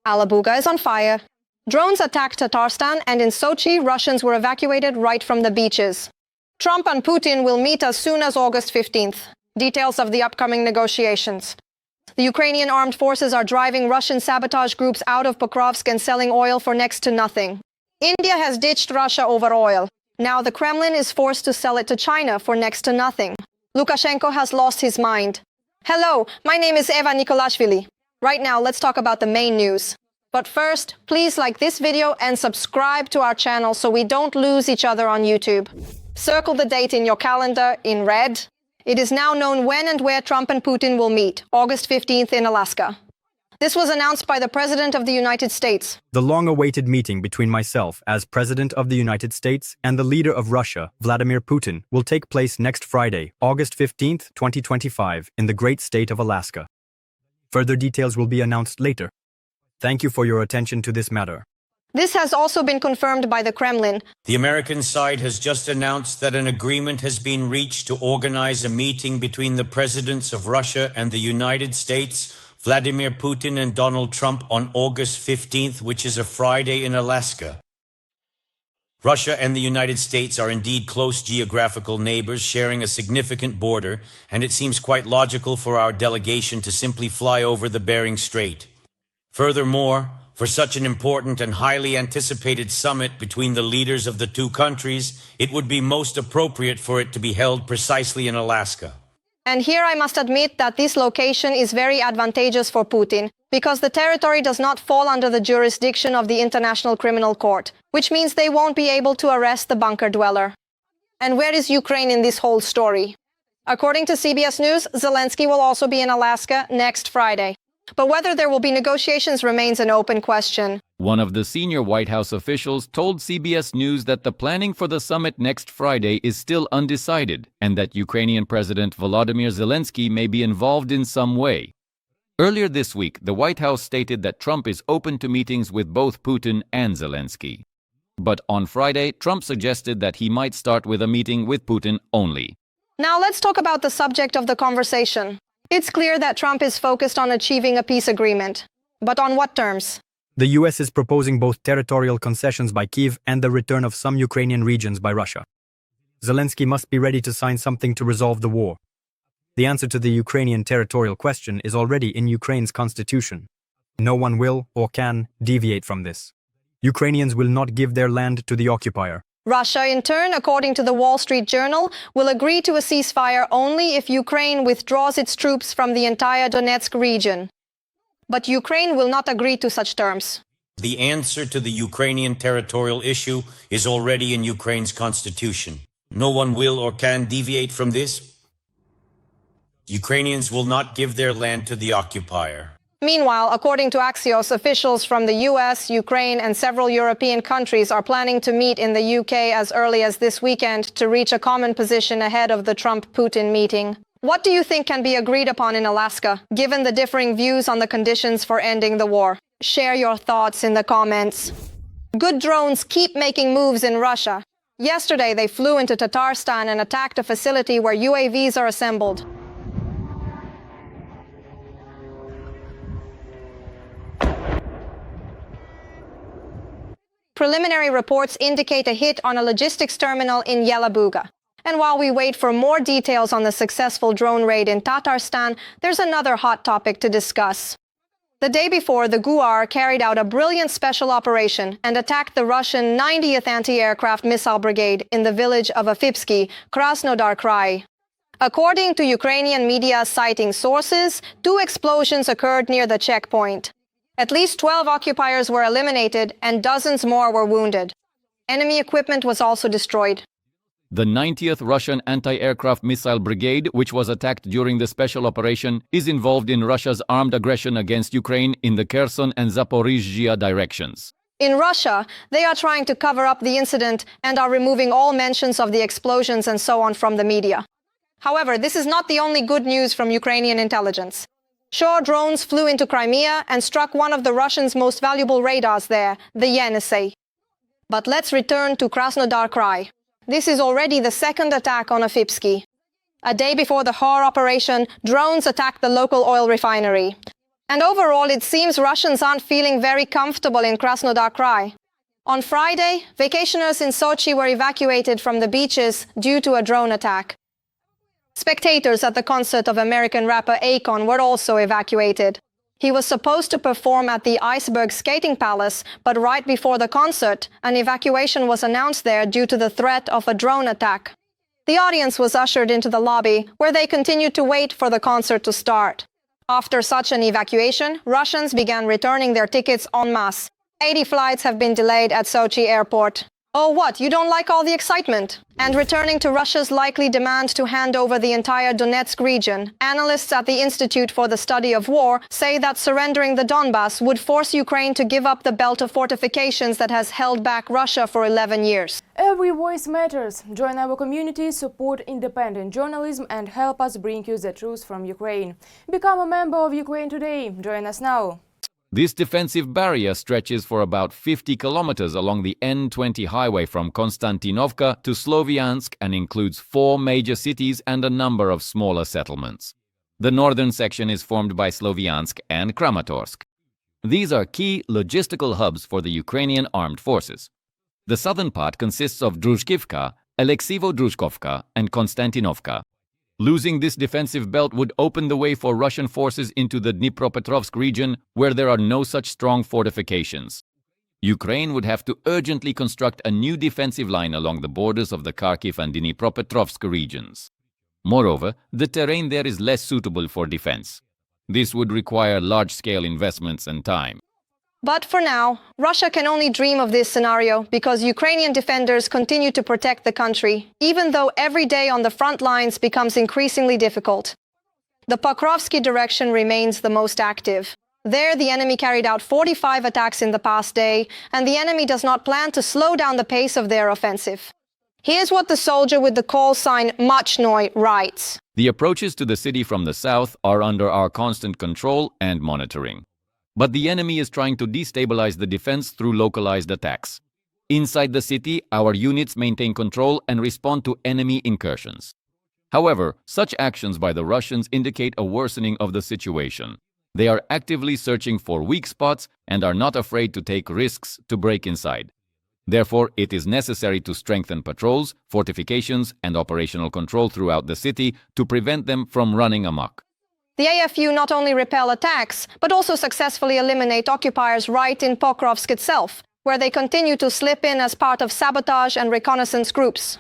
Yelabuga is on fire. Drones attacked Tatarstan, and in Sochi, Russians were evacuated right from the beaches. Trump and Putin will meet as soon as August 15th. Details of the upcoming negotiations. The Ukrainian armed forces are driving Russian sabotage groups out of Pokrovsk and selling oil for next to nothing. India has ditched Russia over oil. Now the Kremlin is forced to sell it to China for next to nothing. Lukashenko has lost his mind. Hello, my name is Eva Nikolashvili. Right now, let's talk about the main news. But first, please like this video and subscribe to our channel so we don't lose each other on YouTube. Circle the date in your calendar in red. It is now known when and where Trump and Putin will meet, August 15th in Alaska. This was announced by the President of the United States. The long-awaited meeting between myself as President of the United States and the leader of Russia, Vladimir Putin, will take place next Friday, August 15th, 2025, in the great state of Alaska. Further details will be announced later. Thank you for your attention to this matter. This has also been confirmed by the Kremlin. The American side has just announced that an agreement has been reached to organize a meeting between the presidents of Russia and the United States, Vladimir Putin and Donald Trump, on August 15th, which is a Friday in Alaska. Russia and the United States are indeed close geographical neighbors sharing a significant border, and it seems quite logical for our delegation to simply fly over the Bering Strait. Furthermore, for such an important and highly anticipated summit between the leaders of the two countries, it would be most appropriate for it to be held precisely in Alaska. And here I must admit that this location is very advantageous for Putin, because the territory does not fall under the jurisdiction of the International Criminal Court, which means they won't be able to arrest the bunker dweller. And where is Ukraine in this whole story? According to CBS News, Zelensky will also be in Alaska next Friday. But whether there will be negotiations remains an open question. One of the senior White House officials told CBS News that the planning for the summit next Friday is still undecided and that Ukrainian President Volodymyr Zelensky may be involved in some way. Earlier this week, the White House stated that Trump is open to meetings with both Putin and Zelensky. But on Friday, Trump suggested that he might start with a meeting with Putin only. Now let's talk about the subject of the conversation. It's clear that Trump is focused on achieving a peace agreement. But on what terms? The US is proposing both territorial concessions by Kyiv and the return of some Ukrainian regions by Russia. Zelensky must be ready to sign something to resolve the war. The answer to the Ukrainian territorial question is already in Ukraine's constitution. No one will or can deviate from this. Ukrainians will not give their land to the occupier. Russia, in turn, according to the Wall Street Journal, will agree to a ceasefire only if Ukraine withdraws its troops from the entire Donetsk region. But Ukraine will not agree to such terms. The answer to the Ukrainian territorial issue is already in Ukraine's constitution. No one will or can deviate from this. Ukrainians will not give their land to the occupier. Meanwhile, according to Axios, officials from the US, Ukraine, and several European countries are planning to meet in the UK as early as this weekend to reach a common position ahead of the Trump-Putin meeting. What do you think can be agreed upon in Alaska, given the differing views on the conditions for ending the war? Share your thoughts in the comments. Good drones keep making moves in Russia. Yesterday, they flew into Tatarstan and attacked a facility where UAVs are assembled. Preliminary reports indicate a hit on a logistics terminal in Yelabuga. And while we wait for more details on the successful drone raid in Tatarstan, there's another hot topic to discuss. The day before, the GUAR carried out a brilliant special operation and attacked the Russian 90th Anti-Aircraft Missile Brigade in the village of Afipsky, Krasnodar Krai. According to Ukrainian media citing sources, 2 explosions occurred near the checkpoint. At least 12 occupiers were eliminated and dozens more were wounded. Enemy equipment was also destroyed. The 90th Russian Anti-Aircraft Missile Brigade, which was attacked during the special operation, is involved in Russia's armed aggression against Ukraine in the Kherson and Zaporizhzhia directions. In Russia, they are trying to cover up the incident and are removing all mentions of the explosions and so on from the media. However, this is not the only good news from Ukrainian intelligence. Sure, drones flew into Crimea and struck one of the Russians' most valuable radars there, the Yenisei. But let's return to Krasnodar Krai. This is already the second attack on Afipsky. A day before the Har operation, drones attacked the local oil refinery. And overall, it seems Russians aren't feeling very comfortable in Krasnodar Krai. On Friday, vacationers in Sochi were evacuated from the beaches due to a drone attack. Spectators at the concert of American rapper Akon were also evacuated. He was supposed to perform at the Iceberg Skating Palace, but right before the concert, an evacuation was announced there due to the threat of a drone attack. The audience was ushered into the lobby, where they continued to wait for the concert to start. After such an evacuation, Russians began returning their tickets en masse. 80 flights have been delayed at Sochi airport. Oh, what? You don't like all the excitement? And returning to Russia's likely demand to hand over the entire Donetsk region, analysts at the Institute for the Study of War say that surrendering the Donbas would force Ukraine to give up the belt of fortifications that has held back Russia for 11 years. Every voice matters. Join our community, support independent journalism and help us bring you the truth from Ukraine. Become a member of Ukraine Today. Join us now. This defensive barrier stretches for about 50 kilometers along the N20 highway from Konstantinovka to Sloviansk and includes 4 major cities and a number of smaller settlements. The northern section is formed by Sloviansk and Kramatorsk. These are key logistical hubs for the Ukrainian armed forces. The southern part consists of Druzhkivka, Alexeyevo-Druzhkovka, and Konstantinovka. Losing this defensive belt would open the way for Russian forces into the Dnipropetrovsk region, where there are no such strong fortifications. Ukraine would have to urgently construct a new defensive line along the borders of the Kharkiv and Dnipropetrovsk regions. Moreover, the terrain there is less suitable for defense. This would require large-scale investments and time. But for now, Russia can only dream of this scenario because Ukrainian defenders continue to protect the country, even though every day on the front lines becomes increasingly difficult. The Pokrovsky direction remains the most active. There, the enemy carried out 45 attacks in the past day, and the enemy does not plan to slow down the pace of their offensive. Here's what the soldier with the call sign Machnoy writes. The approaches to the city from the south are under our constant control and monitoring. But the enemy is trying to destabilize the defense through localized attacks. Inside the city, our units maintain control and respond to enemy incursions. However, such actions by the Russians indicate a worsening of the situation. They are actively searching for weak spots and are not afraid to take risks to break inside. Therefore, it is necessary to strengthen patrols, fortifications, and operational control throughout the city to prevent them from running amok. The AFU not only repel attacks, but also successfully eliminate occupiers right in Pokrovsk itself, where they continue to slip in as part of sabotage and reconnaissance groups.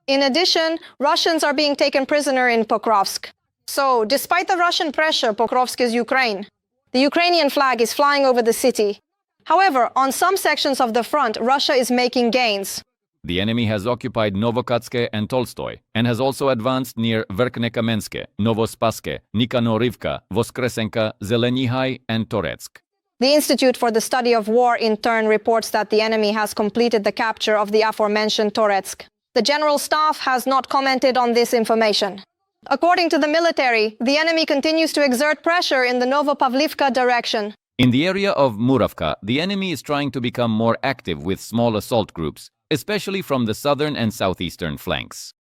In addition, Russians are being taken prisoner in Pokrovsk. So, despite the Russian pressure, Pokrovsk is Ukraine. The Ukrainian flag is flying over the city. However, on some sections of the front, Russia is making gains. The enemy has occupied Novokatske and Tolstoy, and has also advanced near Verkhnekamenske, Novospaske, Nikanorivka, Voskresenka, Zelenihai, and Toretsk. The Institute for the Study of War in turn reports that the enemy has completed the capture of the aforementioned Toretsk. The General Staff has not commented on this information. According to the military, the enemy continues to exert pressure in the Novopavlivka direction. In the area of Muravka, the enemy is trying to become more active with small assault groups, especially from the southern and southeastern flanks.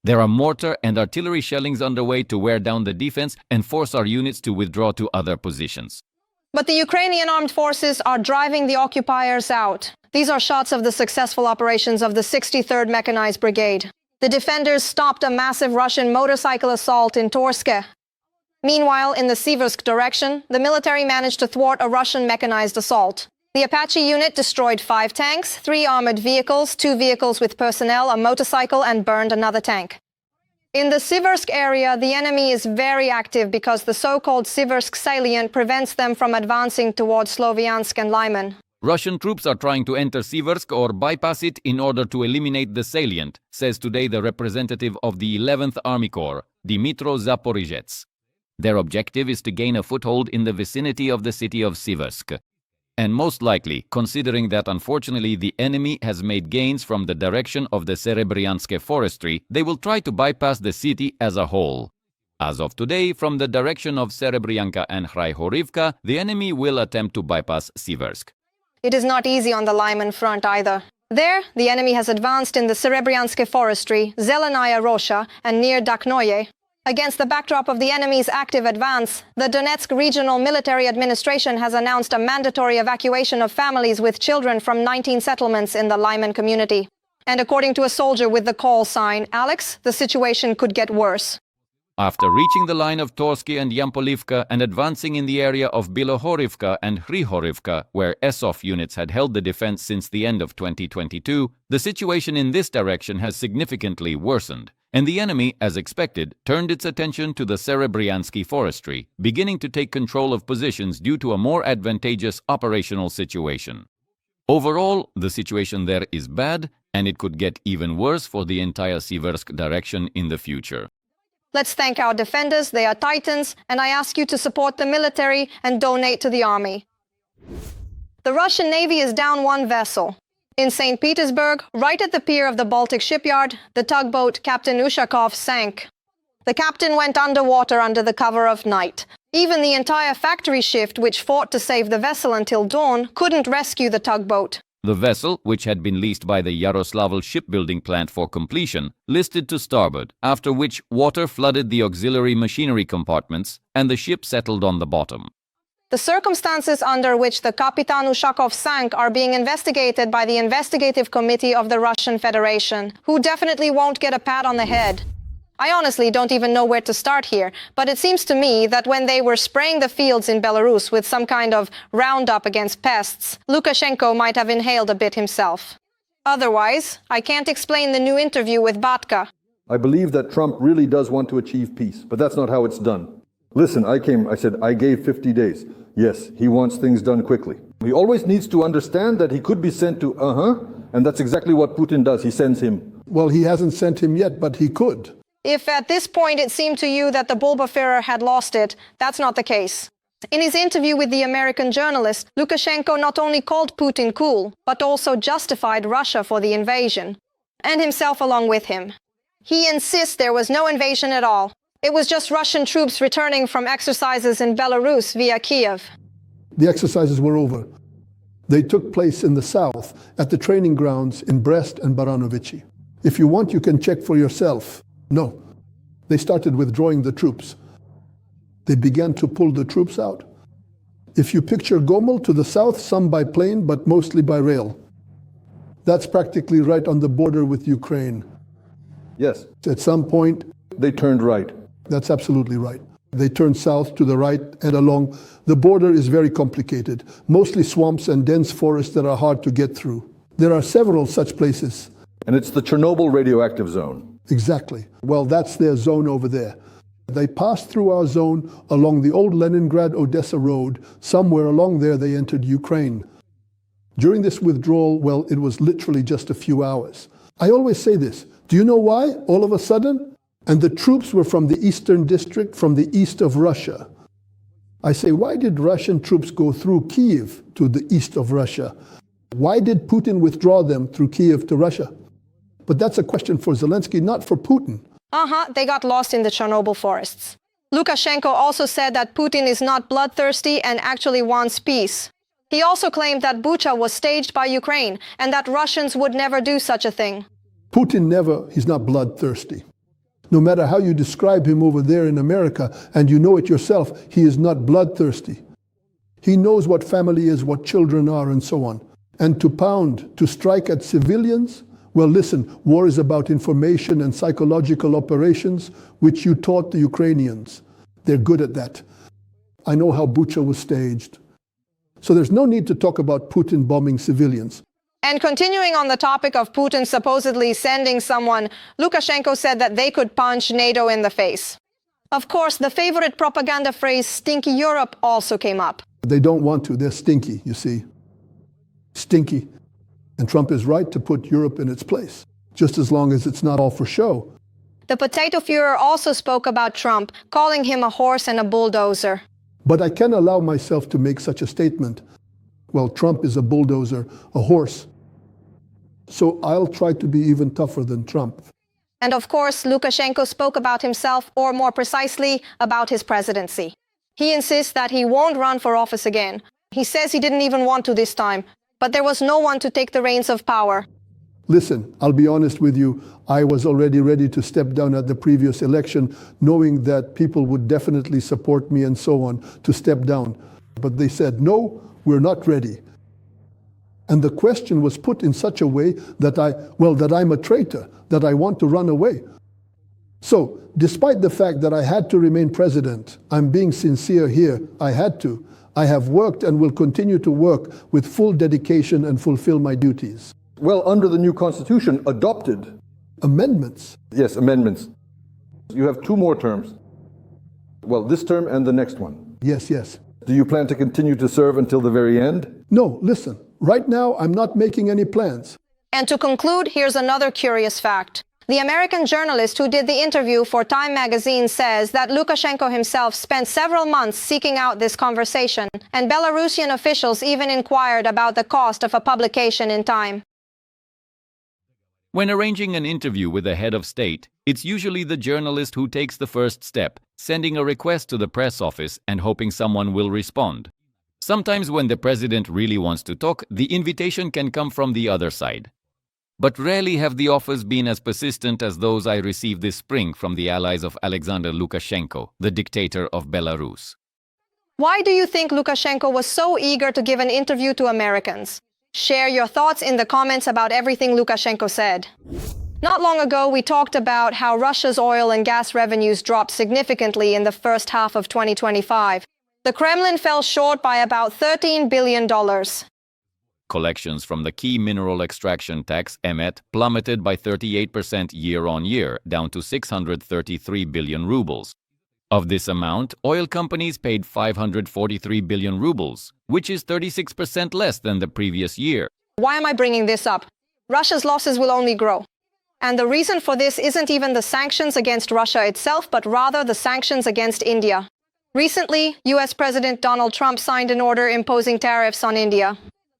There are mortar and artillery shellings underway to wear down the defense and force our units to withdraw to other positions. But the Ukrainian armed forces are driving the occupiers out. These are shots of the successful operations of the 63rd Mechanized Brigade. The defenders stopped a massive Russian motorcycle assault in Torske. Meanwhile, in the Siversk direction, the military managed to thwart a Russian mechanized assault. The Apache unit destroyed 5 tanks, 3 armored vehicles, 2 vehicles with personnel, a motorcycle, and burned another tank. In the Siversk area, the enemy is very active because the so-called Siversk salient prevents them from advancing towards Sloviansk and Lyman. Russian troops are trying to enter Siversk or bypass it in order to eliminate the salient, says today the representative of the 11th Army Corps, Dmitro Zaporizhets. Their objective is to gain a foothold in the vicinity of the city of Siversk. And most likely, considering that unfortunately the enemy has made gains from the direction of the Serebryanske forestry, they will try to bypass the city as a whole. As of today, from the direction of Serebryanka and Hrayhorivka, the enemy will attempt to bypass Siversk. It is not easy on the Lyman front either. There, the enemy has advanced in the Serebryanske forestry, Zelenaya Rosha, and near Dakhnoye. Against the backdrop of the enemy's active advance, the Donetsk Regional Military Administration has announced a mandatory evacuation of families with children from 19 settlements in the Lyman community. And according to a soldier with the call sign, Alex, the situation could get worse. After reaching the line of Torsky and Yampolivka and advancing in the area of Bilohorivka and Hrihorivka, where Esov units had held the defense since the end of 2022, the situation in this direction has significantly worsened, and the enemy, as expected, turned its attention to the Serebryansky forestry, beginning to take control of positions due to a more advantageous operational situation. Overall, the situation there is bad, and it could get even worse for the entire Siversk direction in the future. Let's thank our defenders, they are titans, and I ask you to support the military and donate to the army. The Russian Navy is down one vessel. In St. Petersburg, right at the pier of the Baltic shipyard, the tugboat Captain Ushakov sank. The captain went underwater under the cover of night. Even the entire factory shift, which fought to save the vessel until dawn, couldn't rescue the tugboat. The vessel, which had been leased by the Yaroslavl shipbuilding plant for completion, listed to starboard, after which water flooded the auxiliary machinery compartments and the ship settled on the bottom. The circumstances under which the Captain Ushakov sank are being investigated by the Investigative Committee of the Russian Federation, who definitely won't get a pat on the head. I honestly don't even know where to start here, but it seems to me that when they were spraying the fields in Belarus with some kind of roundup against pests, Lukashenko might have inhaled a bit himself. Otherwise, I can't explain the new interview with Batka. I believe that Trump really does want to achieve peace, but that's not how it's done. Listen, I said, I gave 50 days. Yes, he wants things done quickly. He always needs to understand that he could be sent to and that's exactly what Putin does. He sends him. Well, he hasn't sent him yet, but he could. If at this point it seemed to you that the Bulbaführer had lost it, that's not the case. In his interview with the American journalist, Lukashenko not only called Putin cool, but also justified Russia for the invasion, and himself along with him. He insists there was no invasion at all. It was just Russian troops returning from exercises in Belarus via Kiev. The exercises were over. They took place in the south, at the training grounds in Brest and Baranovichi. If you want, you can check for yourself. No. They started withdrawing the troops. They began to pull the troops out. If you picture Gomel to the south, some by plane, but mostly by rail. That's practically right on the border with Ukraine. Yes. At some point, they turned right. That's absolutely right. They turned south to the right and along. The border is very complicated, mostly swamps and dense forests that are hard to get through. There are several such places. And it's the Chernobyl radioactive zone. Exactly. Well, that's their zone over there. They passed through our zone along the old Leningrad-Odessa road. Somewhere along there they entered Ukraine. During this withdrawal, well, it was literally just a few hours. I always say this. Do you know why, all of a sudden? And the troops were from the eastern district, from the east of Russia. I say, why did Russian troops go through Kiev to the east of Russia? Why did Putin withdraw them through Kiev to Russia? But that's a question for Zelensky, not for Putin. They got lost in the Chernobyl forests. Lukashenko also said that Putin is not bloodthirsty and actually wants peace. He also claimed that Bucha was staged by Ukraine and that Russians would never do such a thing. Putin he's not bloodthirsty. No matter how you describe him over there in America, and you know it yourself, he is not bloodthirsty. He knows what family is, what children are, and so on. And to strike at civilians, well, listen, war is about information and psychological operations, which you taught the Ukrainians. They're good at that. I know how Bucha was staged. So there's no need to talk about Putin bombing civilians. And continuing on the topic of Putin supposedly sending someone, Lukashenko said that they could punch NATO in the face. Of course, the favorite propaganda phrase, stinky Europe, also came up. They don't want to. They're stinky, you see. Stinky. And Trump is right to put Europe in its place, just as long as it's not all for show. The potato Führer also spoke about Trump, calling him a horse and a bulldozer. But I can allow myself to make such a statement. Well, Trump is a bulldozer, a horse. So I'll try to be even tougher than Trump. And of course, Lukashenko spoke about himself, or more precisely, about his presidency. He insists that he won't run for office again. He says he didn't even want to this time, but there was no one to take the reins of power. Listen, I'll be honest with you, I was already ready to step down at the previous election, knowing that people would definitely support me and so on, to step down. But they said, no, we're not ready. And the question was put in such a way that I'm a traitor, that I want to run away. So, despite the fact that I had to remain president, I'm being sincere here, I had to. I have worked and will continue to work with full dedication and fulfill my duties. Well, under the new constitution adopted. Amendments? Yes, amendments. You have 2 more terms. Well, this term and the next one. Yes, yes. Do you plan to continue to serve until the very end? No, listen, right now I'm not making any plans. And to conclude, here's another curious fact. The American journalist who did the interview for Time magazine says that Lukashenko himself spent several months seeking out this conversation, and Belarusian officials even inquired about the cost of a publication in Time. When arranging an interview with a head of state, it's usually the journalist who takes the first step, sending a request to the press office and hoping someone will respond. Sometimes when the president really wants to talk, the invitation can come from the other side. But rarely have the offers been as persistent as those I received this spring from the allies of Alexander Lukashenko, the dictator of Belarus. Why do you think Lukashenko was so eager to give an interview to Americans? Share your thoughts in the comments about everything Lukashenko said. Not long ago, we talked about how Russia's oil and gas revenues dropped significantly in the first half of 2025. The Kremlin fell short by about $13 billion. Collections from the key mineral extraction tax, EMET, plummeted by 38% year-on-year, down to 633 billion rubles. Of this amount, oil companies paid 543 billion rubles, which is 36% less than the previous year. Why am I bringing this up? Russia's losses will only grow. And the reason for this isn't even the sanctions against Russia itself, but rather the sanctions against India. Recently, US President Donald Trump signed an order imposing tariffs on India.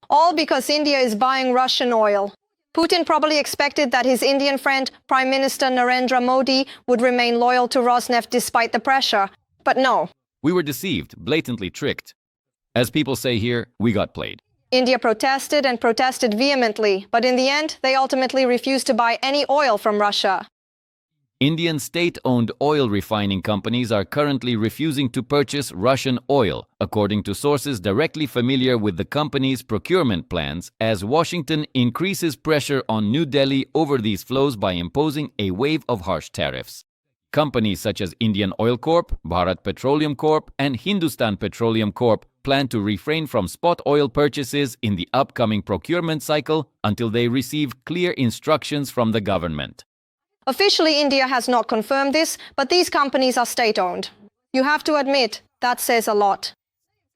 All because India is buying Russian oil. Putin probably expected that his Indian friend, Prime Minister Narendra Modi, would remain loyal to Rosneft despite the pressure. But no. We were deceived, blatantly tricked. As people say here, we got played. India protested and protested vehemently, but in the end, they ultimately refused to buy any oil from Russia. Indian state-owned oil refining companies are currently refusing to purchase Russian oil, according to sources directly familiar with the company's procurement plans, as Washington increases pressure on New Delhi over these flows by imposing a wave of harsh tariffs. Companies such as Indian Oil Corp, Bharat Petroleum Corp, and Hindustan Petroleum Corp plan to refrain from spot oil purchases in the upcoming procurement cycle until they receive clear instructions from the government. Officially, India has not confirmed this, but these companies are state-owned. You have to admit, that says a lot.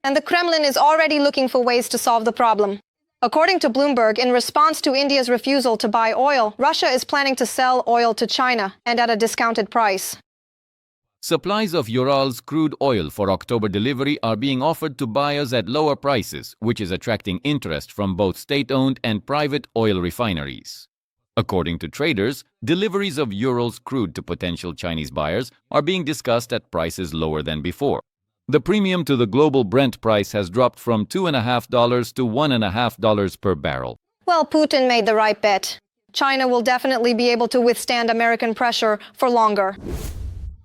And the Kremlin is already looking for ways to solve the problem. According to Bloomberg, in response to India's refusal to buy oil, Russia is planning to sell oil to China, and at a discounted price. Supplies of Ural's crude oil for October delivery are being offered to buyers at lower prices, which is attracting interest from both state-owned and private oil refineries. According to traders, deliveries of Ural's crude to potential Chinese buyers are being discussed at prices lower than before. The premium to the global Brent price has dropped from $2.50 to $1.50 per barrel. Well, Putin made the right bet. China will definitely be able to withstand American pressure for longer.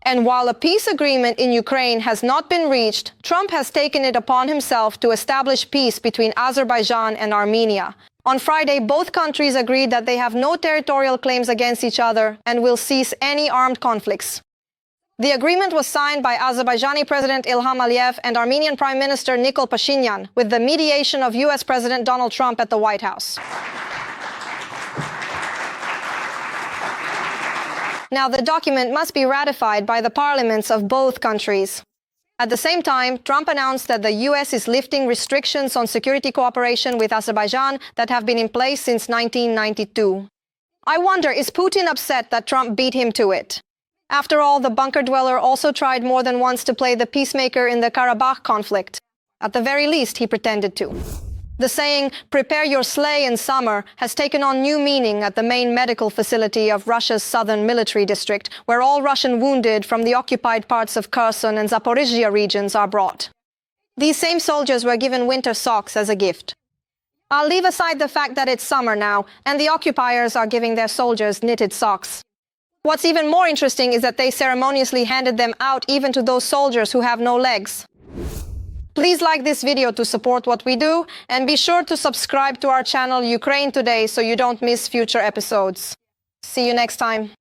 And while a peace agreement in Ukraine has not been reached, Trump has taken it upon himself to establish peace between Azerbaijan and Armenia. On Friday, both countries agreed that they have no territorial claims against each other and will cease any armed conflicts. The agreement was signed by Azerbaijani President Ilham Aliyev and Armenian Prime Minister Nikol Pashinyan, with the mediation of US President Donald Trump at the White House. Now, the document must be ratified by the parliaments of both countries. At the same time, Trump announced that the US is lifting restrictions on security cooperation with Azerbaijan that have been in place since 1992. I wonder, is Putin upset that Trump beat him to it? After all, the bunker dweller also tried more than once to play the peacemaker in the Karabakh conflict. At the very least, he pretended to. The saying, "prepare your sleigh in summer," has taken on new meaning at the main medical facility of Russia's southern military district, where all Russian wounded from the occupied parts of Kherson and Zaporizhia regions are brought. These same soldiers were given winter socks as a gift. I'll leave aside the fact that it's summer now, and the occupiers are giving their soldiers knitted socks. What's even more interesting is that they ceremoniously handed them out even to those soldiers who have no legs. Please like this video to support what we do, and be sure to subscribe to our channel Ukraine Today so you don't miss future episodes. See you next time.